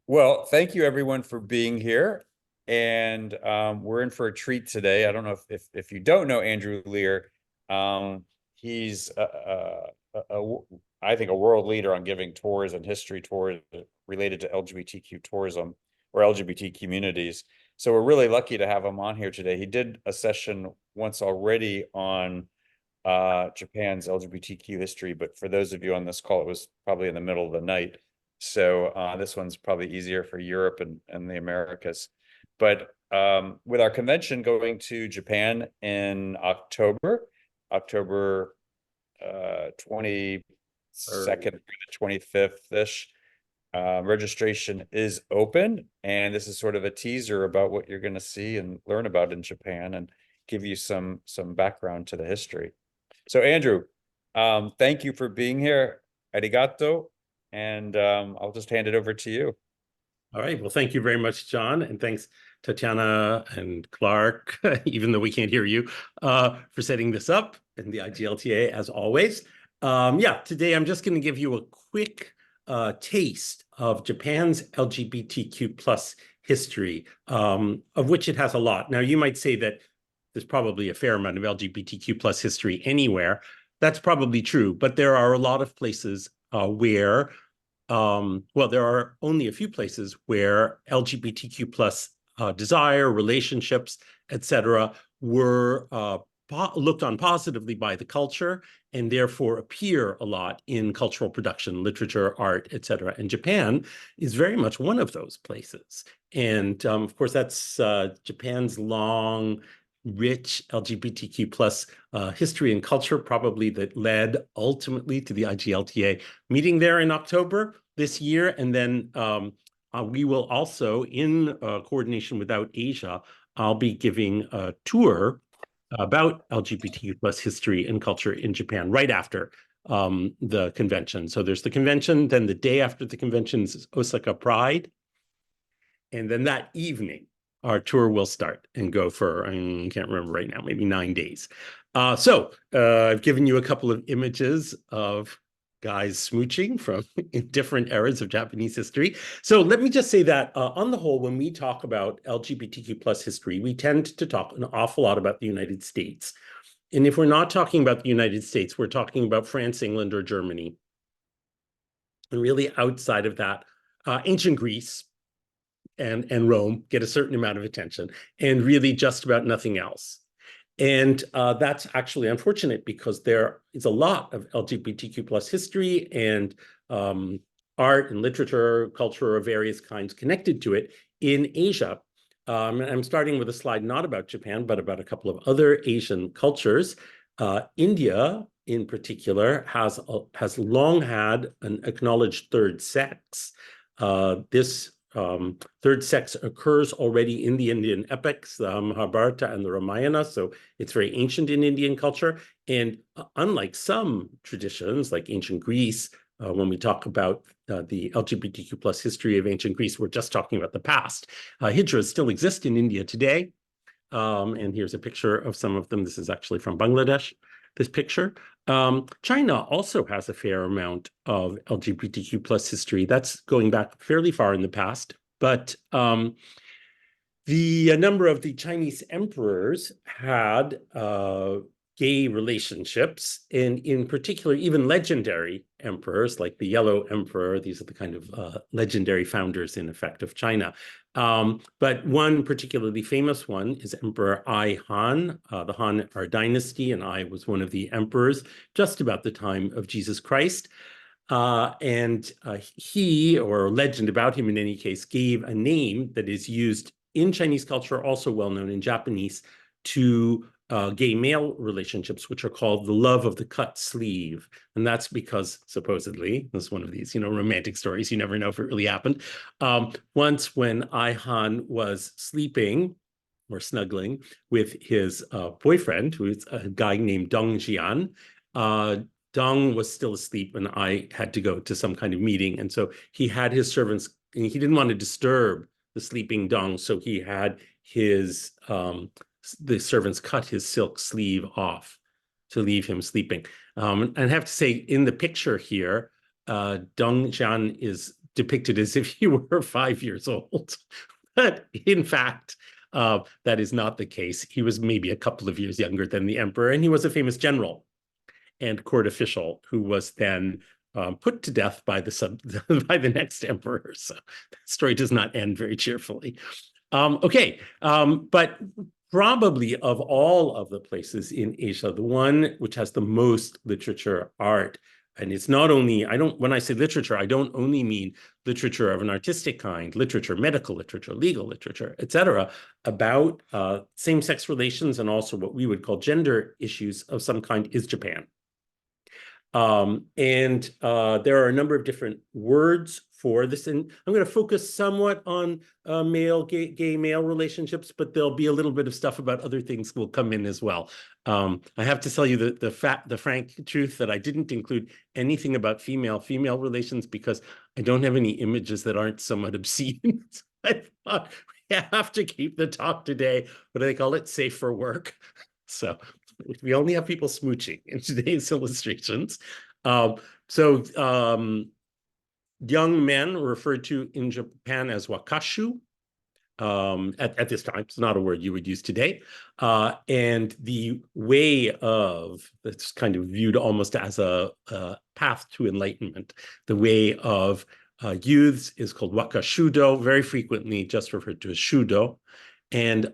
Well, thank you everyone for being here. And we're in for a treat today. I don't know if you don't know Andrew Lear. He's I think a world leader on giving tours and history tours related to LGBTQ tourism or LGBT communities. So we're really lucky to have him on here today. He did a session once already on Japan's LGBTQ history, but for those of you on this call, it was probably in the middle of the night. So this one's probably easier for Europe and the Americas. But with our convention going to Japan in October 22nd to 25th-ish, registration is open. And this is sort of a teaser about what you're going to see and learn about in Japan and give you some background to the history. So Andrew, thank you for being here. Arigato. And I'll just hand it over to you. All right. Well, thank you very much, John. And thanks, Tatiana and Clark, even though we can't hear you, for setting this up, and the IGLTA, as always. Today I'm just going to give you a quick taste of Japan's LGBTQ plus history, of which it has a lot. Now, you might say that there's probably a fair amount of LGBTQ plus history anywhere. That's probably true, but there are a lot of places where there are only a few places where LGBTQ plus desire, relationships, etc., were looked on positively by the culture and therefore appear a lot in cultural production, literature, art, etc. And Japan is very much one of those places. And of course, that's Japan's long, rich LGBTQ plus history and culture, probably that led ultimately to the IGLTA meeting there in October this year. And then we will also, in coordination with Out Asia, I'll be giving a tour about LGBTQ plus history and culture in Japan right after the convention. So there's the convention, then the day after the convention is Osaka Pride. And then that evening, our tour will start and go for, I can't remember right now, maybe 9 days. I've given you a couple of images of guys smooching from different eras of Japanese history. So let me just say that on the whole, when we talk about LGBTQ plus history, we tend to talk an awful lot about the United States. And if we're not talking about the United States, we're talking about France, England, or Germany. And really outside of that, ancient Greece and Rome get a certain amount of attention, and really just about nothing else. And that's actually unfortunate because there is a lot of LGBTQ plus history and art and literature, culture of various kinds connected to it in Asia. I'm starting with a slide not about Japan, but about a couple of other Asian cultures. India, in particular, has long had an acknowledged third sex. This third sex occurs already in the Indian epics, the Mahabharata and the Ramayana, so it's very ancient in Indian culture. And unlike some traditions, like ancient Greece, when we talk about the LGBTQ plus history of ancient Greece, we're just talking about the past. Hijras still exist in India today. And here's a picture of some of them. This is actually from Bangladesh, this picture. China also has a fair amount of LGBTQ plus history. That's going back fairly far in the past. But the number of the Chinese emperors had gay relationships, and in particular, even legendary emperors like the Yellow Emperor. These are the kind of legendary founders, in effect, of China. But one particularly famous one is Emperor Ai Han. The Han are a dynasty, and Ai was one of the emperors just about the time of Jesus Christ. He, or legend about him in any case, gave a name that is used in Chinese culture, also well known in Japanese, to gay male relationships, which are called the love of the cut sleeve. And that's because, supposedly, this is one of these, romantic stories, you never know if it really happened. Once when Ai Han was sleeping or snuggling with his boyfriend, who's a guy named Dong Jian, Dong was still asleep and I had to go to some kind of meeting. And so he had his servants, and he didn't want to disturb the sleeping Dong, so he had his the servants cut his silk sleeve off to leave him sleeping. And I have to say, in the picture here, Dong Jian is depicted as if he were 5 years old. But in fact, that is not the case. He was maybe a couple of years younger than the emperor, and he was a famous general and court official who was then put to death by the next emperor. So that story does not end very cheerfully. But probably of all of the places in Asia, the one which has the most literature, art, and it's not only, when I say literature, I don't only mean literature of an artistic kind, literature, medical literature, legal literature, etc., about same-sex relations and also what we would call gender issues of some kind, is Japan. There are a number of different words for this, and I'm going to focus somewhat on gay male relationships, but there'll be a little bit of stuff about other things will come in as well. I have to tell you the frank truth that I didn't include anything about female relations because I don't have any images that aren't somewhat obscene. I thought we have to keep the talk today, what do they call it, safe for work. So we only have people smooching in today's illustrations. Young men are referred to in Japan as wakashu. At this time, it's not a word you would use today. And the way of, it's kind of viewed almost as a path to enlightenment. The way of youths is called wakashudo, very frequently just referred to as shudo. And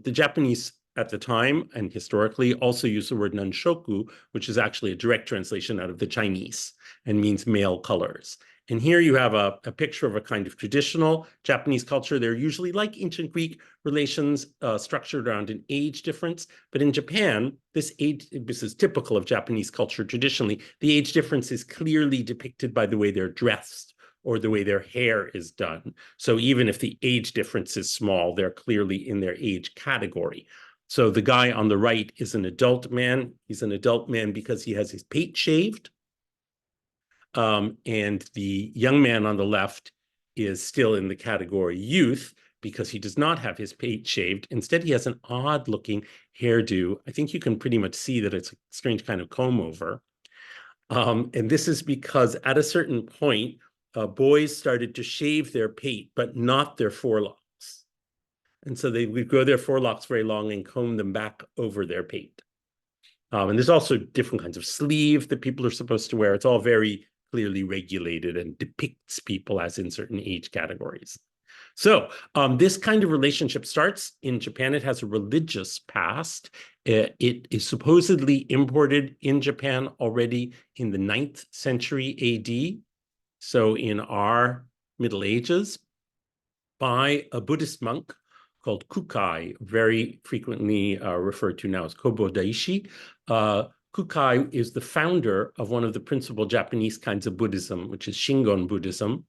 the Japanese at the time and historically also use the word nanshoku, which is actually a direct translation out of the Chinese and means male colors. And here you have a picture of a kind of traditional Japanese culture. They're usually like ancient Greek relations structured around an age difference. But in Japan, this is typical of Japanese culture traditionally. The age difference is clearly depicted by the way they're dressed or the way their hair is done. So even if the age difference is small, they're clearly in their age category. So the guy on the right is an adult man. He's an adult man because he has his pate shaved. And the young man on the left is still in the category youth because he does not have his pate shaved. Instead, he has an odd-looking hairdo. I think you can pretty much see that it's a strange kind of comb over. And this is because at a certain point, boys started to shave their pate, but not their forelocks. And so they would grow their forelocks very long and comb them back over their pate. And there's also different kinds of sleeve that people are supposed to wear. It's all very clearly regulated and depicts people as in certain age categories. So this kind of relationship starts in Japan. It has a religious past. It is supposedly imported in Japan already in the 9th century AD. So in our Middle Ages, by a Buddhist monk called Kukai, very frequently referred to now as Kobodaishi. Kukai is the founder of one of the principal Japanese kinds of Buddhism, which is Shingon Buddhism.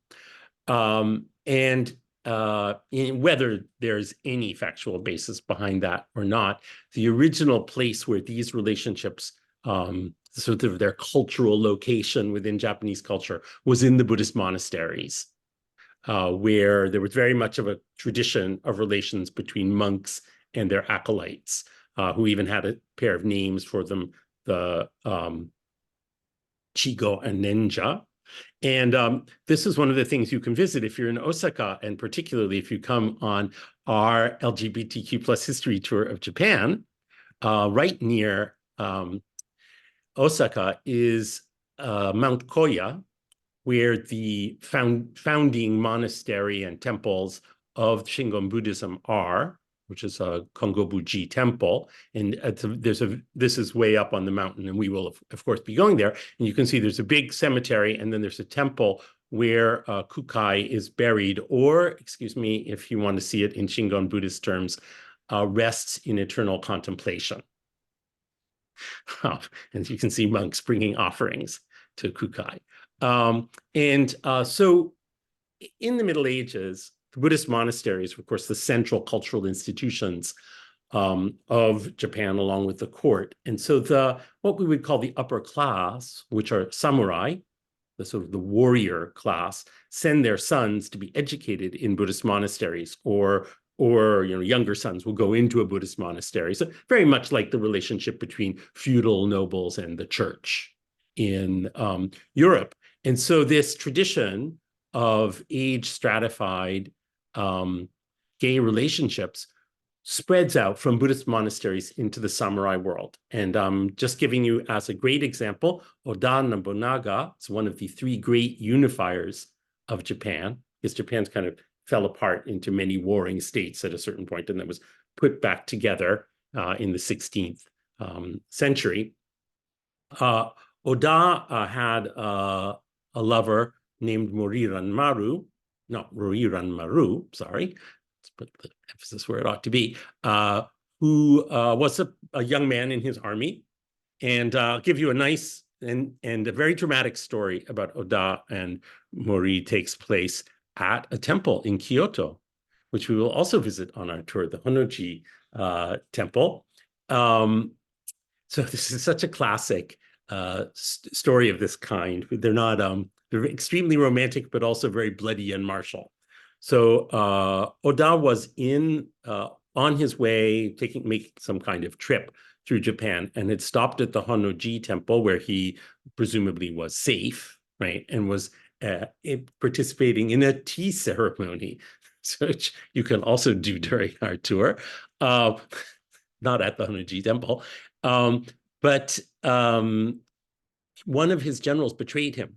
Whether there's any factual basis behind that or not, the original place where these relationships, sort of their cultural location within Japanese culture, was in the Buddhist monasteries, where there was very much of a tradition of relations between monks and their acolytes, who even had a pair of names for them, the Chigo and Ninja. And this is one of the things you can visit if you're in Osaka, and particularly if you come on our LGBTQ plus history tour of Japan. Right near Osaka is Mount Koya, where the founding monastery and temples of Shingon Buddhism are, which is a Kongobuji temple. And this is way up on the mountain, and we will, of course, be going there. And you can see there's a big cemetery, and then there's a temple where Kukai is buried, or, excuse me, if you want to see it in Shingon Buddhist terms, rests in eternal contemplation. And you can see monks bringing offerings to Kukai. So in the Middle Ages, the Buddhist monasteries were, of course, the central cultural institutions of Japan, along with the court. And so what we would call the upper class, which are samurai, the sort of the warrior class, send their sons to be educated in Buddhist monasteries, or younger sons will go into a Buddhist monastery. So very much like the relationship between feudal nobles and the church in Europe. And so this tradition of age-stratified gay relationships spreads out from Buddhist monasteries into the samurai world. And just giving you as a great example, Oda Nobunaga is one of the three great unifiers of Japan, because Japan's kind of fell apart into many warring states at a certain point, and that was put back together in the 16th century. Oda had a lover named Moriranmaru, sorry, let's put the emphasis where it ought to be, who was a young man in his army. And I'll give you a nice and a very dramatic story about Oda and Mori. Takes place at a temple in Kyoto, which we will also visit on our tour, the Honnoji temple. So this is such a classic story of this kind. They're not, they're extremely romantic, but also very bloody and martial. So Oda was on his way, making some kind of trip through Japan, and had stopped at the Honnoji temple, where he presumably was safe, right? And was participating in a tea ceremony, which you can also do during our tour, not at the Honnoji temple. But one of his generals betrayed him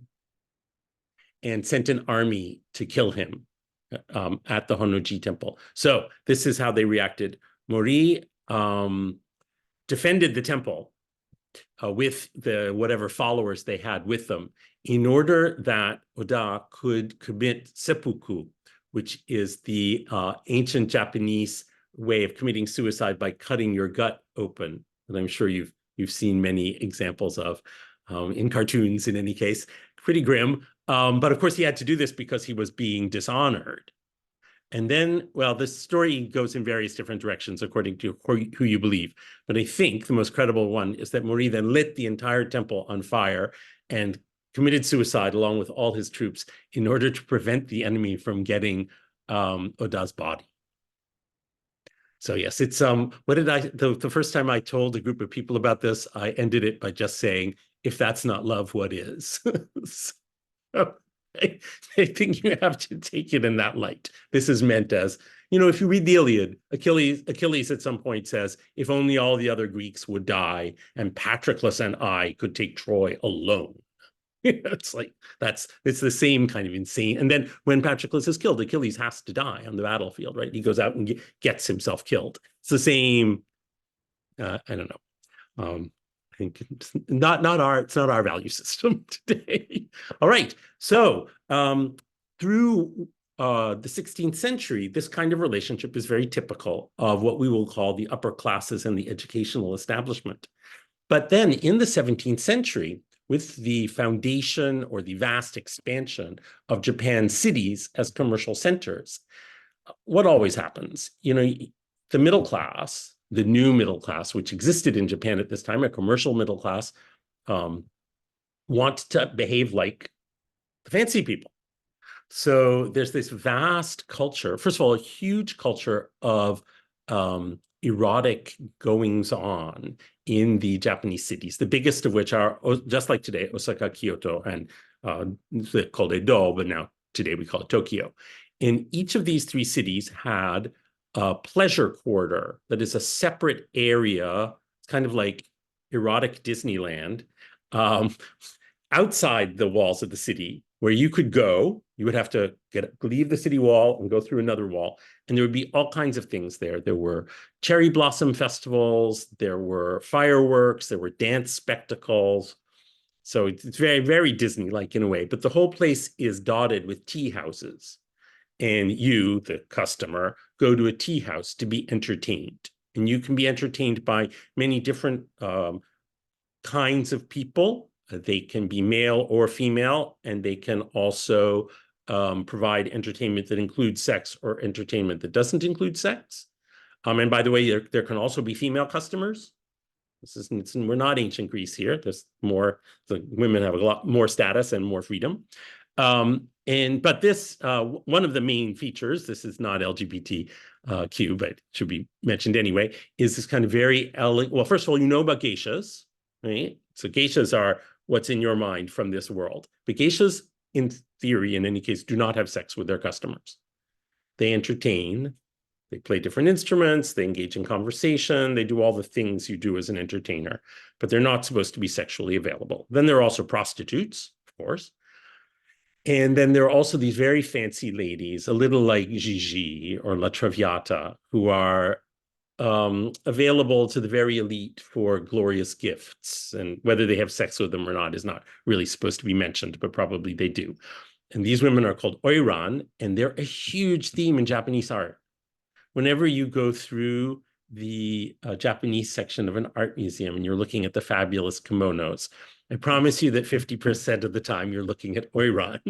and sent an army to kill him at the Honnoji temple. So this is how they reacted. Mori defended the temple with the whatever followers they had with them, in order that Oda could commit seppuku, which is the ancient Japanese way of committing suicide by cutting your gut open. And I'm sure you've seen many examples of in cartoons, in any case, pretty grim. But of course, he had to do this because he was being dishonored. And then, well, the story goes in various different directions according to who you believe. But I think the most credible one is that Mori then lit the entire temple on fire and committed suicide along with all his troops in order to prevent the enemy from getting Oda's body. So yes, it's what did the first time I told a group of people about this, I ended it by just saying, if that's not love, what is? So, I think you have to take it in that light. This is meant as, if you read the Iliad, Achilles at some point says, if only all the other Greeks would die and Patroclus and I could take Troy alone. It's like, it's the same kind of insane. And then when Patroclus is killed, Achilles has to die on the battlefield, right? He goes out and gets himself killed. It's the same, I don't know. I think it's not our value system today. All right. So through the 16th century, this kind of relationship is very typical of what we will call the upper classes and the educational establishment. But then in the 17th century, with the foundation or the vast expansion of Japan's cities as commercial centers, what always happens? The middle class, the new middle class, which existed in Japan at this time, a commercial middle class, want to behave like the fancy people. So there's this vast culture, first of all, a huge culture of erotic goings on in the Japanese cities, the biggest of which are, just like today, Osaka, Kyoto, and called Edo, but now today we call it Tokyo. And each of these three cities had a pleasure quarter that is a separate area. It's kind of like erotic Disneyland, outside the walls of the city, where you could go. You would have to leave the city wall and go through another wall. And there would be all kinds of things there. There were cherry blossom festivals, there were fireworks, there were dance spectacles. So it's very, very Disney-like in a way. But the whole place is dotted with tea houses. And you, the customer, go to a tea house to be entertained. And you can be entertained by many different kinds of people. They can be male or female, and they can also provide entertainment that includes sex or entertainment that doesn't include sex. And by the way, there can also be female customers. We're not ancient Greece here. There's more, the women have a lot more status and more freedom. But this, one of the main features, this is not LGBTQ, but should be mentioned anyway, is this kind of very elegant, well, first of all, about geishas, right? So geishas are what's in your mind from this world. But geishas in theory, in any case, do not have sex with their customers. They entertain, they play different instruments, they engage in conversation, they do all the things you do as an entertainer, but they're not supposed to be sexually available. Then there are also prostitutes, of course. And then there are also these very fancy ladies, a little like Gigi or La Traviata, who are available to the very elite for glorious gifts. And whether they have sex with them or not is not really supposed to be mentioned, but probably they do. And these women are called oiran, and they're a huge theme in Japanese art. Whenever you go through the Japanese section of an art museum and you're looking at the fabulous kimonos, I promise you that 50% of the time you're looking at oiran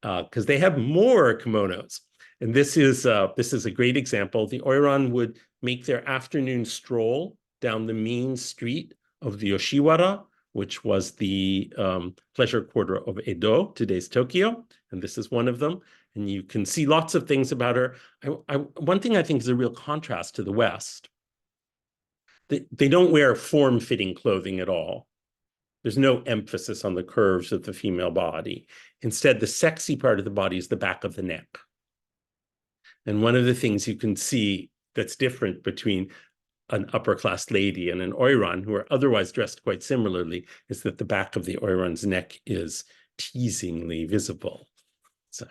because they have more kimonos. And this is a great example. The oiran would make their afternoon stroll down the main street of the Yoshiwara, which was the pleasure quarter of Edo, today's Tokyo. And this is one of them. And you can see lots of things about her. One thing I think is a real contrast to the West. They don't wear form-fitting clothing at all. There's no emphasis on the curves of the female body. Instead, the sexy part of the body is the back of the neck. And one of the things you can see that's different between an upper-class lady and an oiran, who are otherwise dressed quite similarly, is that the back of the oiran's neck is teasingly visible. So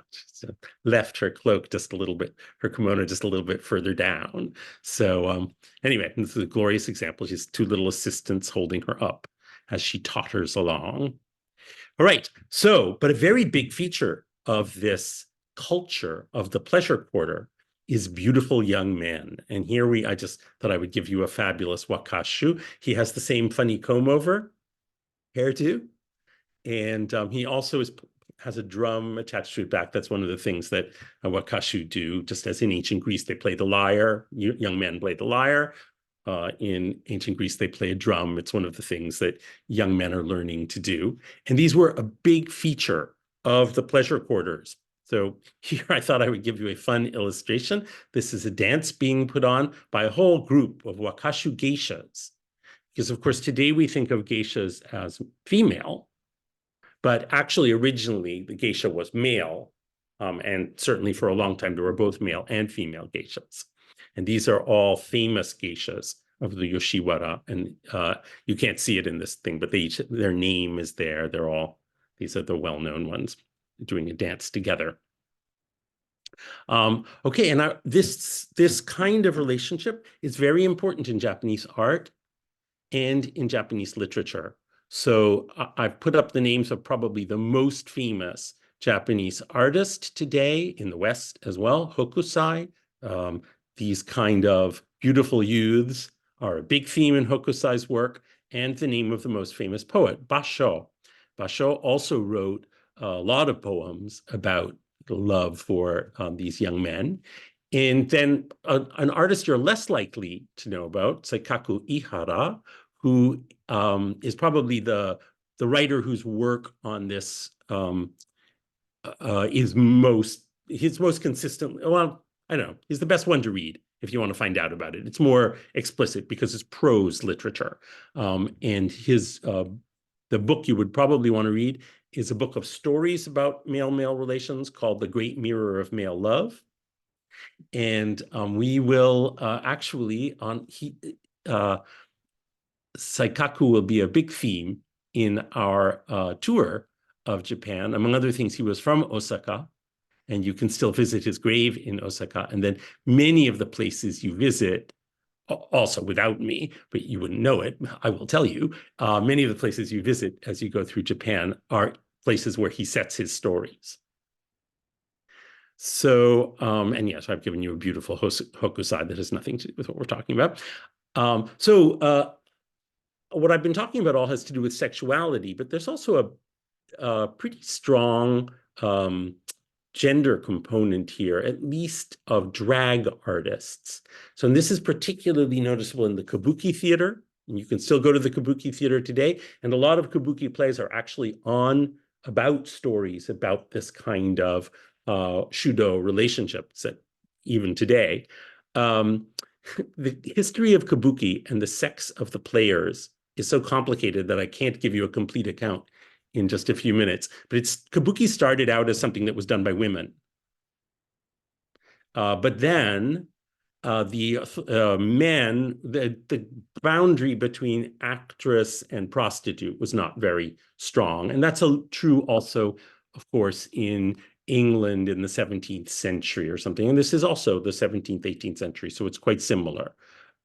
left her cloak just a little bit, her kimono just a little bit further down. So anyway, this is a glorious example. She's two little assistants holding her up as she totters along. All right, so, but a very big feature of this culture of the pleasure quarter is beautiful young men. And here I just thought I would give you a fabulous wakashu. He has the same funny comb-over hairdo. And he also has a drum attached to his back. That's one of the things that wakashu do. Just as in ancient Greece, they play the lyre. Young men play the lyre. In ancient Greece, they play a drum. It's one of the things that young men are learning to do. And these were a big feature of the pleasure quarters. So here I thought I would give you a fun illustration. This is a dance being put on by a whole group of wakashu geishas. Because of course, today we think of geishas as female, but actually, originally, the geisha was male. And certainly for a long time, there were both male and female geishas. And these are all famous geishas of the Yoshiwara. And you can't see it in this thing, but their name is there. These are the well-known ones doing a dance together. Okay, and this kind of relationship is very important in Japanese art and in Japanese literature. So I've put up the names of probably the most famous Japanese artists today in the West as well, Hokusai. These kind of beautiful youths are a big theme in Hokusai's work, and the name of the most famous poet, Basho. Basho also wrote a lot of poems about the love for these young men. And then an artist you're less likely to know about, Seikaku Ihara, who is probably the writer whose work on this is most consistent. Well, I don't know. He's the best one to read if you want to find out about it. It's more explicit because it's prose literature. And the book you would probably want to read is a book of stories about male-male relations called The Great Mirror of Male Love. And we will Saikaku will be a big theme in our tour of Japan. Among other things, he was from Osaka, and you can still visit his grave in Osaka. And then many of the places you visit, also without me, but you wouldn't know it, I will tell you, many of the places you visit as you go through Japan are places where he sets his stories. So, and yes, I've given you a beautiful hokusai that has nothing to do with what we're talking about. What I've been talking about all has to do with sexuality, but there's also a pretty strong gender component here, at least of drag artists. So, and this is particularly noticeable in the Kabuki theater. And you can still go to the Kabuki theater today. And a lot of Kabuki plays are actually about stories about this kind of shudo relationships that even today. The history of Kabuki and the sex of the players is so complicated that I can't give you a complete account in just a few minutes. But Kabuki started out as something that was done by women. But then the men, the boundary between actress and prostitute was not very strong. And that's true also, of course, in England in the 17th century or something. And this is also the 17th, 18th century, so it's quite similar.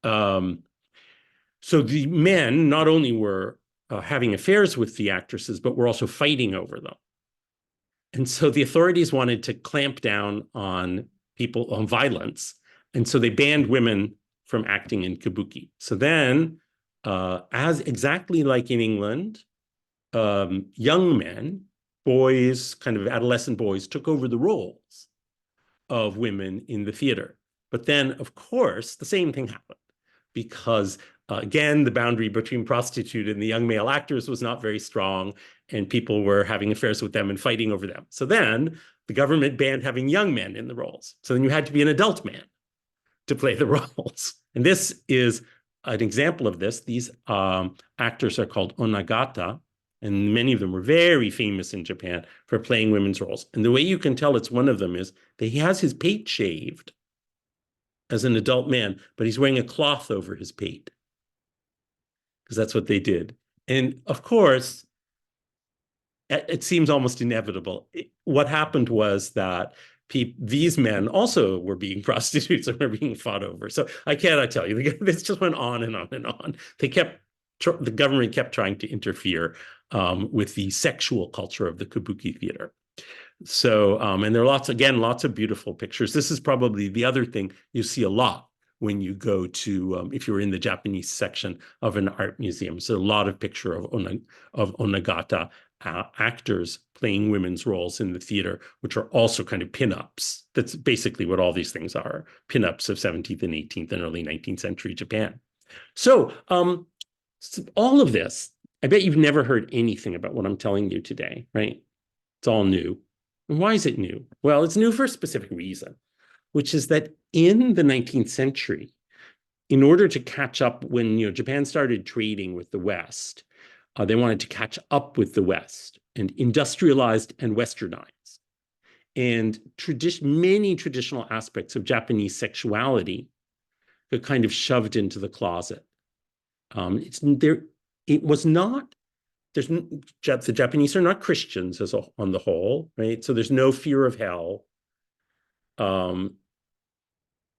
So the men not only were having affairs with the actresses, but were also fighting over them. And so the authorities wanted to clamp down on violence. And so they banned women from acting in Kabuki. So then, as exactly like in England, young men, boys, kind of adolescent boys, took over the roles of women in the theater. But then, of course, the same thing happened because, again, the boundary between prostitute and the young male actors was not very strong, and people were having affairs with them and fighting over them. So then the government banned having young men in the roles. So then you had to be an adult man to play the roles. And this is an example of this. These actors are called onagata, and many of them were very famous in Japan for playing women's roles. And the way you can tell it's one of them is that he has his pate shaved as an adult man, but he's wearing a cloth over his pate because that's what they did. And of course, it seems almost inevitable. What happened was that these men also were being prostitutes and were being fought over. So I cannot tell you. This just went on and on and on. The government kept trying to interfere with the sexual culture of the Kabuki theater. So, and there are lots of beautiful pictures. This is probably the other thing you see a lot when you go to, if you're in the Japanese section of an art museum. So a lot of picture of onagata actors playing women's roles in the theater, which are also kind of pinups. That's basically what all these things are, pinups of 17th and 18th and early 19th century Japan. So all of this, I bet you've never heard anything about what I'm telling you today, right? It's all new. And why is it new? Well, it's new for a specific reason, which is that in the 19th century, in order to catch up when Japan started trading with the West, they wanted to catch up with the West and industrialized and westernized. And many traditional aspects of Japanese sexuality got kind of shoved into the closet. The Japanese are not Christians on the whole, right? So there's no fear of hell.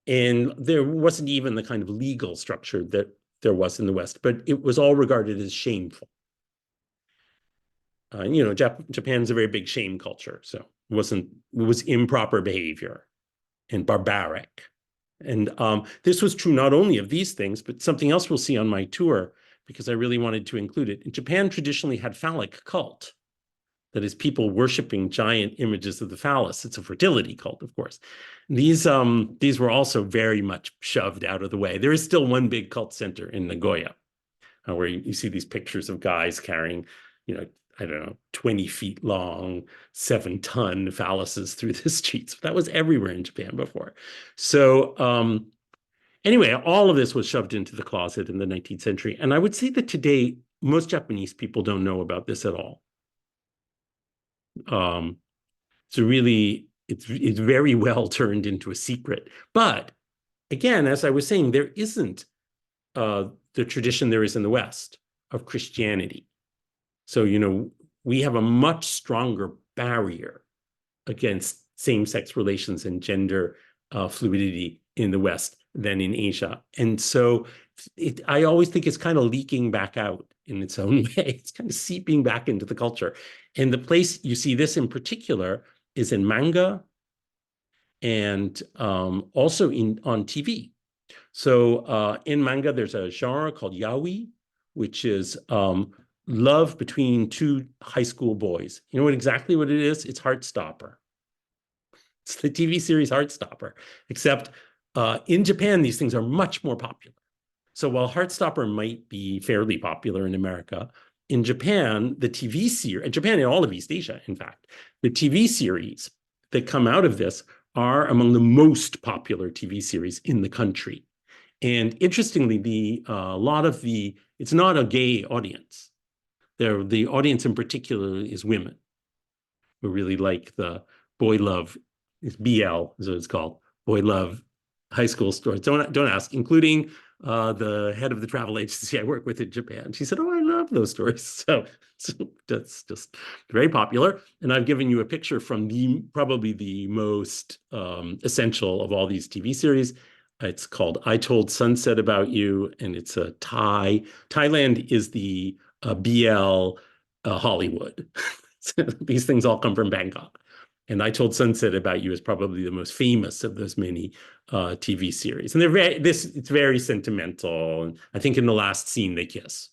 And there wasn't even the kind of legal structure that there was in the West, but it was all regarded as shameful. Japan's a very big shame culture, so it was improper behavior and barbaric. And this was true not only of these things, but something else we'll see on my tour, because I really wanted to include it. Japan traditionally had phallic cult. That is, people worshiping giant images of the phallus. It's a fertility cult, of course. These were also very much shoved out of the way. There is still one big cult center in Nagoya, where you see these pictures of guys carrying, I don't know, 20 feet long, 7-ton phalluses through the streets. That was everywhere in Japan before. So anyway, all of this was shoved into the closet in the 19th century. And I would say that today, most Japanese people don't know about this at all. So really, it's very well turned into a secret. But again, as I was saying, there isn't the tradition there is in the West of Christianity. So, we have a much stronger barrier against same-sex relations and gender fluidity in the West than in Asia. And so I always think it's kind of leaking back out in its own way. It's kind of seeping back into the culture. And the place you see this in particular is in manga and also on TV. So in manga, there's a genre called yaoi, which is love between two high school boys. You know exactly what it is? It's Heartstopper. It's the TV series Heartstopper, except in Japan, these things are much more popular. So while Heartstopper might be fairly popular in America, in Japan, the TV series, in Japan and all of East Asia, in fact, the TV series that come out of this are among the most popular TV series in the country. And interestingly, it's not a gay audience. the audience in particular is women who really like the boy love, it's BL is what it's called, boy love high school stories. Don't ask, including the head of the travel agency I work with in Japan. She said, "Oh, I love those stories." So that's just very popular. And I've given you a picture from probably the most essential of all these TV series. It's called I Told Sunset About You, and it's a Thailand is the BL Hollywood. These things all come from Bangkok. And I Told Sunset About You is probably the most famous of those many TV series. And it's very sentimental. And I think in the last scene they kiss.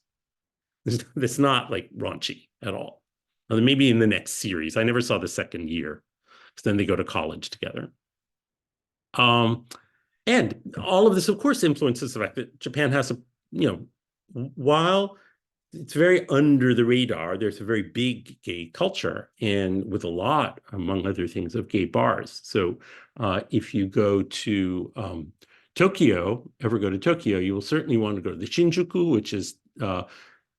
It's not like raunchy at all. Maybe in the next series. I never saw the second year, because then they go to college together. And all of this, of course, influences the fact that Japan has while it's very under the radar, there's a very big gay culture, and with a lot, among other things, of gay bars. So if you go to Tokyo, you will certainly want to go to the Shinjuku, which is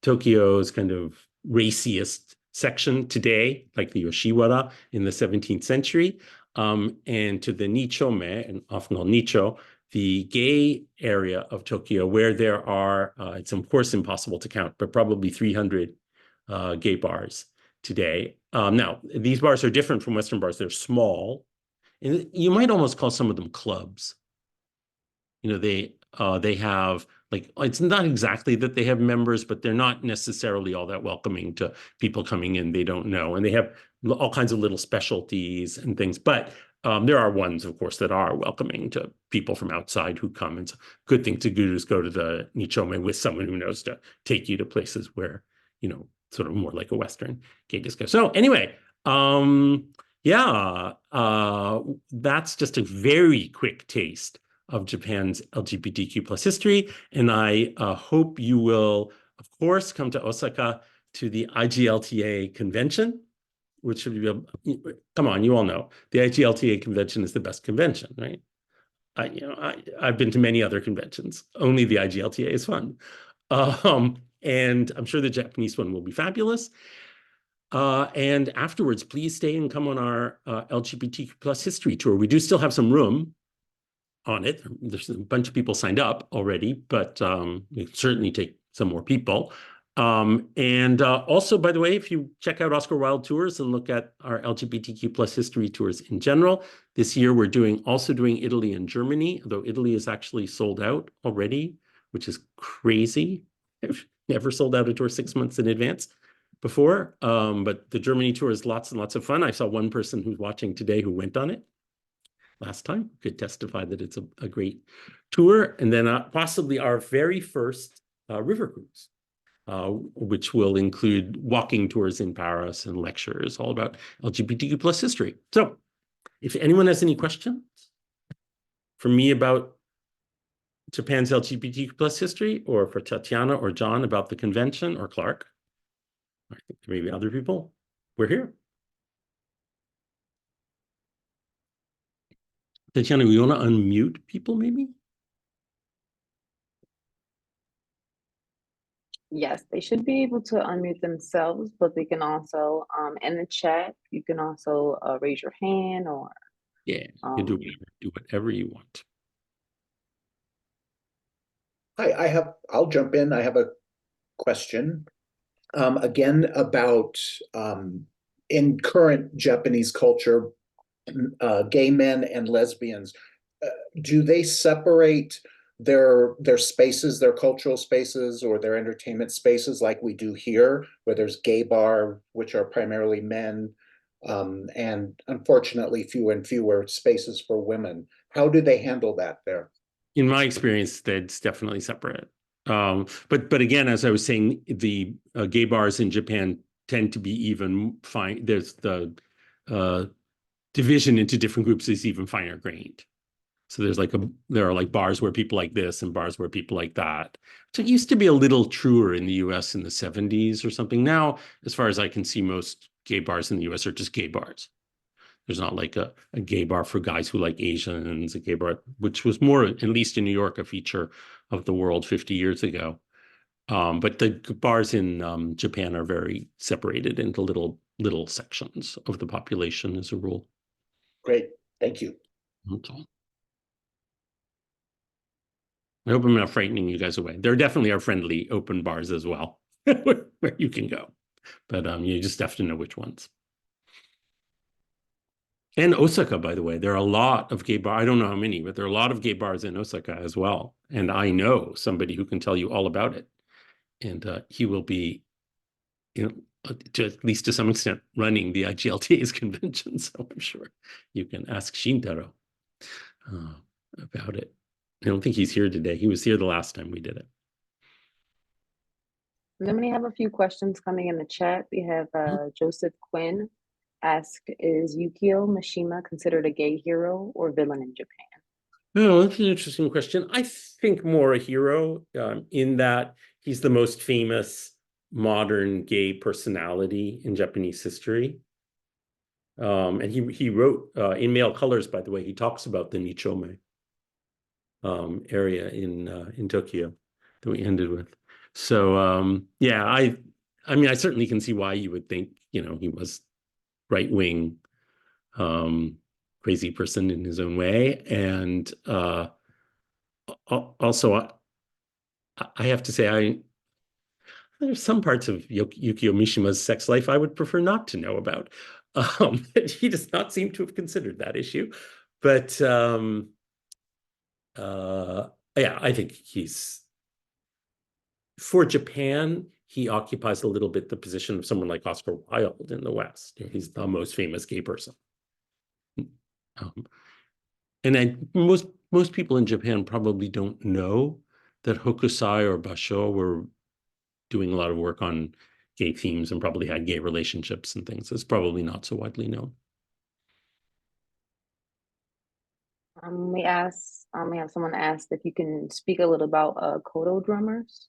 Tokyo's kind of raciest section today, like the Yoshiwara in the 17th century, and to the Nichome, and often called Nicho, the gay area of Tokyo, where there are, it's of course impossible to count, but probably 300 gay bars today. Now, these bars are different from Western bars. They're small, and you might almost call some of them clubs. They have, like, it's not exactly that they have members, but they're not necessarily all that welcoming to people coming in they don't know. And they have all kinds of little specialties and things. But there are ones, of course, that are welcoming to people from outside who come. And it's a good thing to do is go to the Nichome with someone who knows to take you to places where, sort of more like a Western gay disco. So anyway, that's just a very quick taste of Japan's LGBTQ plus history. And I hope you will, of course, come to Osaka to the IGLTA convention, which should be, come on, you all know, the IGLTA convention is the best convention, right? I've been to many other conventions. Only the IGLTA is fun. And I'm sure the Japanese one will be fabulous. And afterwards, please stay and come on our LGBTQ plus history tour. We do still have some room on it. There's a bunch of people signed up already, but we certainly take some more people. And also, by the way, if you check out Oscar Wilde Tours and look at our LGBTQ plus history tours in general, this year we're also doing Italy and Germany, though Italy is actually sold out already, which is crazy. I've never sold out a tour 6 months in advance before. But the Germany tour is lots and lots of fun. I saw one person who's watching today who went on it last time, could testify that it's a great tour. And then possibly our very first river cruise, which will include walking tours in Paris and lectures all about LGBTQ plus history. So if anyone has any questions for me about Japan's LGBTQ plus history, or for Tatiana or John about the convention, or Clark, I think maybe other people, we're here. Tatiana, we want to unmute people maybe? Yes, they should be able to unmute themselves, but they can also, in the chat, you can also raise your hand, or yeah, you can do whatever you want. I'll jump in. I have a question. Again, about in current Japanese culture, gay men and lesbians, do they separate their spaces, their cultural spaces, or their entertainment spaces like we do here, where there's gay bar, which are primarily men, and unfortunately fewer and fewer spaces for women? How do they handle that there? In my experience, that's definitely separate. But again, as I was saying, the gay bars in Japan tend to be even fine. There's the division into different groups is even finer grained. So there are like bars where people like this and bars where people like that. So it used to be a little truer in the US in the 70s or something. Now, as far as I can see, most gay bars in the US are just gay bars. There's not like a gay bar for guys who like Asians, a gay bar, which was more, at least in New York, a feature of the world 50 years ago. But the bars in Japan are very separated into little sections of the population as a rule. Great, thank you. That's all. I hope I'm not frightening you guys away. There definitely are friendly open bars as well where you can go, but you just have to know which ones. And Osaka, by the way, there are a lot of gay bars. I don't know how many, but there are a lot of gay bars in Osaka as well. And I know somebody who can tell you all about it. And he will be, at least to some extent, running the IGLTA's convention. So I'm sure you can ask Shintaro about it. I don't think he's here today. He was here the last time we did it. And then we have a few questions coming in the chat. We have Joseph Quinn asked, is Yukio Mishima considered a gay hero or villain in Japan? Oh, that's an interesting question. I think more a hero in that he's the most famous modern gay personality in Japanese history. And he wrote in Male Colors, by the way, he talks about the Nichome area in Tokyo that we ended with. So yeah, I mean, I certainly can see why you would think, he was right-wing, crazy person in his own way. And also, I have to say, there's some parts of Yukio Mishima's sex life I would prefer not to know about. He does not seem to have considered that issue. But yeah, I think for Japan, he occupies a little bit the position of someone like Oscar Wilde in the West. He's the most famous gay person. And most people in Japan probably don't know that Hokusai or Basho were doing a lot of work on gay themes and probably had gay relationships and things. It's probably not so widely known. We have someone asked if you can speak a little about koto drummers.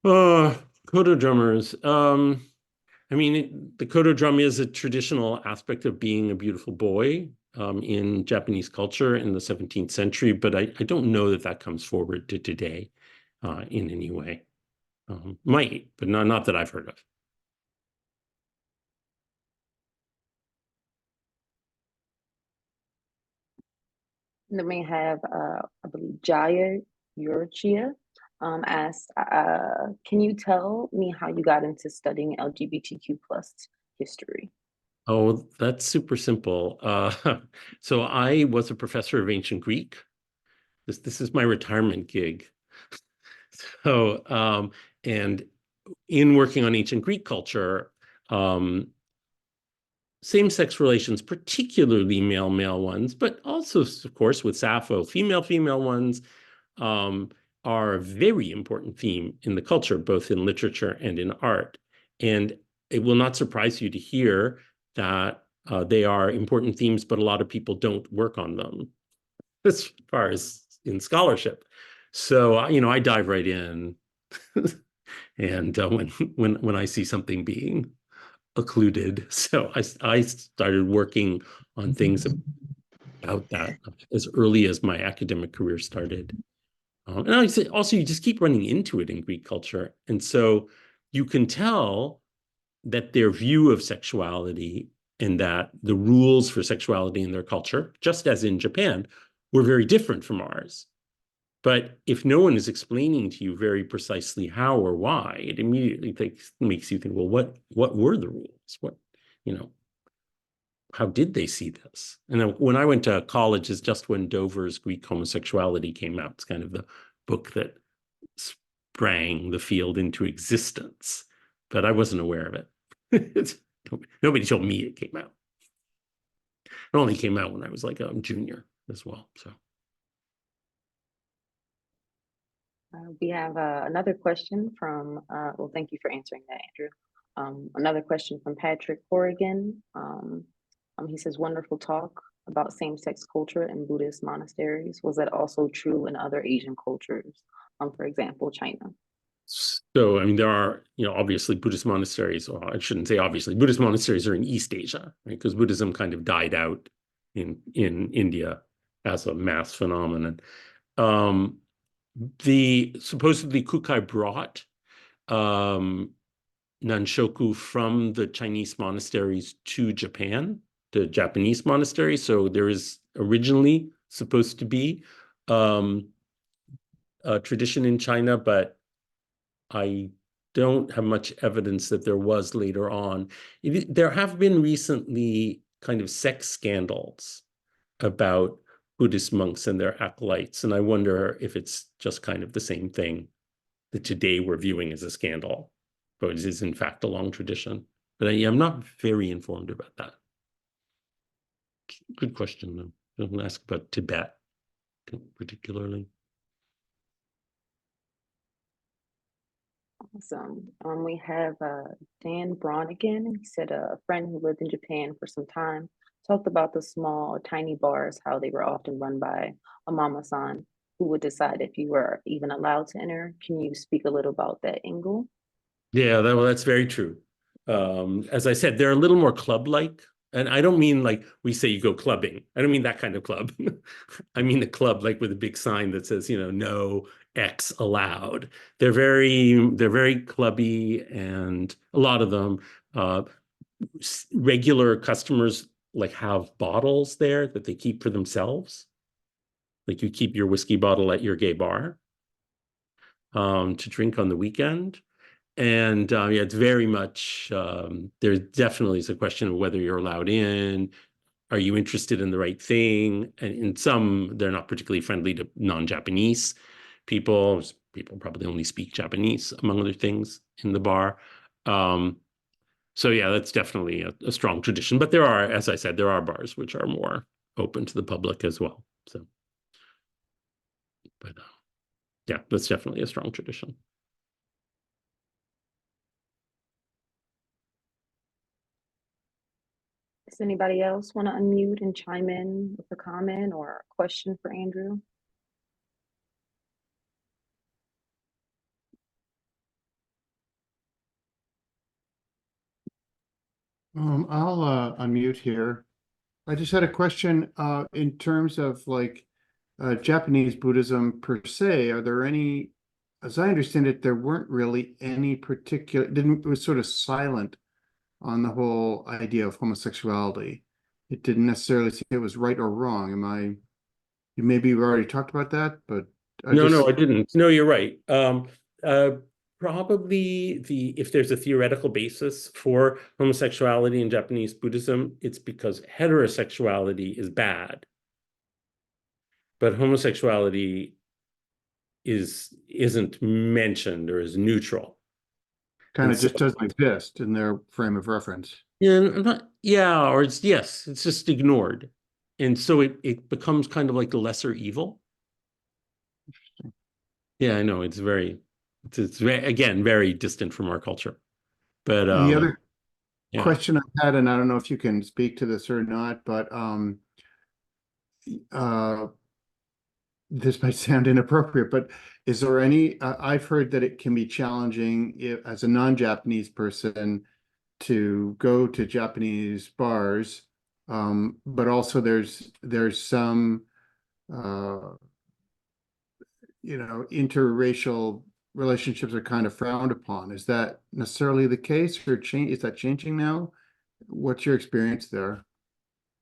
Koto drummers. I mean, the koto drum is a traditional aspect of being a beautiful boy in Japanese culture in the 17th century, but I don't know that comes forward to today in any way. Might, but not that I've heard of. And then we have, I believe, Jaya Yurchia asked, can you tell me how you got into studying LGBTQ plus history? Oh, that's super simple. So I was a professor of ancient Greek. This is my retirement gig. So, and in working on ancient Greek culture, same-sex relations, particularly male-male ones, but also, of course, with Sappho, female-female ones, are a very important theme in the culture, both in literature and in art. And it will not surprise you to hear that they are important themes, but a lot of people don't work on them as far as in scholarship. So, I dive right in. And when I see something being occluded, so I started working on things about that as early as my academic career started. And I say also, you just keep running into it in Greek culture, and so you can tell that their view of sexuality and that the rules for sexuality in their culture, just as in Japan, were very different from ours. But if no one is explaining to you very precisely how or why, it immediately makes you think, well, what were the rules? How did they see this? And then when I went to college is just when Dover's Greek Homosexuality came out. It's kind of the book that sprang the field into existence, but I wasn't aware of it. Nobody told me it came out. It only came out when I was like a junior as well, so. We have another question from, well, thank you for answering that, Andrew. Another question from Patrick Corrigan. He says, wonderful talk about same-sex culture in Buddhist monasteries. Was that also true in other Asian cultures? For example, China. So, I mean, there are, obviously Buddhist monasteries, or I shouldn't say obviously, Buddhist monasteries are in East Asia, right? Because Buddhism kind of died out in India as a mass phenomenon. the supposedly Kukai brought nanshoku from the Chinese monasteries to Japan, the Japanese monastery. So there is originally supposed to be a tradition in China, but I don't have much evidence that there was later on. There have been recently kind of sex scandals about Buddhist monks and their acolytes, and I wonder if it's just kind of the same thing that today we're viewing as a scandal, but it is in fact a long tradition. But I'm not very informed about that. Good question, though. Don't ask about Tibet particularly. Awesome. We have Dan Braun again. He said a friend who lived in Japan for some time talked about the small, tiny bars, how they were often run by a mama-san who would decide if you were even allowed to enter. Can you speak a little about that angle? Yeah, that's very true. As I said, they're a little more club-like. And I don't mean like we say you go clubbing. I don't mean that kind of club. I mean a club like with a big sign that says, no X allowed. They're very clubby, and a lot of them, regular customers like have bottles there that they keep for themselves. Like you keep your whiskey bottle at your gay bar to drink on the weekend. And yeah, it's very much, there definitely is a question of whether you're allowed in. Are you interested in the right thing? And in some, they're not particularly friendly to non-Japanese people. People probably only speak Japanese, among other things, in the bar. So yeah, that's definitely a strong tradition. But there are, as I said, there are bars which are more open to the public as well. So, but yeah, that's definitely a strong tradition. Does anybody else want to unmute and chime in with a comment or a question for Andrew? I'll unmute here. I just had a question in terms of like Japanese Buddhism per se. Are there any, as I understand it, there weren't really any particular, it was sort of silent on the whole idea of homosexuality. It didn't necessarily say it was right or wrong. Maybe you've already talked about that, but No, I didn't. No, you're right. Probably if there's a theoretical basis for homosexuality in Japanese Buddhism, it's because heterosexuality is bad, but homosexuality isn't mentioned or is neutral. kind of And just so, doesn't exist in their frame of reference. yeah, or it's just ignored, and so it becomes kind of like the lesser evil. Yeah, I know it's again very distant from our culture, but And the other yeah. question I had, and I don't know if you can speak to this or not, but this might sound inappropriate, but is there any, I've heard that it can be challenging as a non-Japanese person to go to Japanese bars, but also there's some interracial relationships are kind of frowned upon. Is that necessarily the case, or is that changing now? What's your experience there?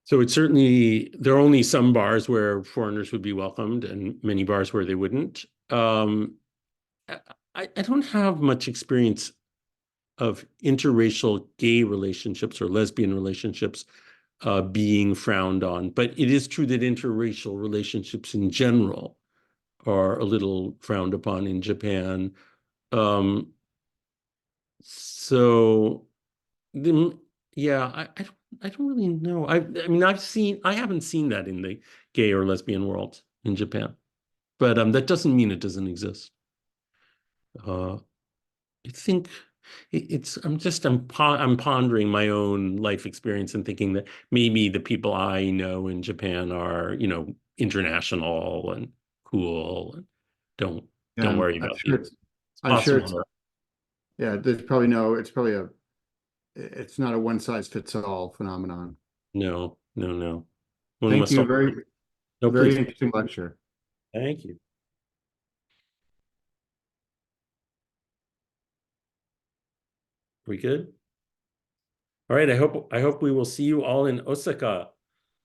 So there are only some bars where foreigners would be welcomed and many bars where they wouldn't. I don't have much experience of interracial gay relationships or lesbian relationships being frowned on, but it is true that interracial relationships in general are a little frowned upon in Japan. So yeah, I don't really know. I mean, I haven't seen that in the gay or lesbian world in Japan, but that doesn't mean it doesn't exist. I think I'm pondering my own life experience and thinking that maybe the people I know in Japan are, international and cool and don't worry about me. It's I'm sure it's, possible. yeah, it's not a one size fits all phenomenon. No. One Thank must you. No, Very please. interesting lecture. Thank you. We good? All right, I hope we will see you all in Osaka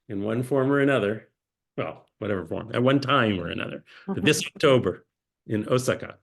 in one form or another. Well, whatever form, at one time or another. But this October in Osaka.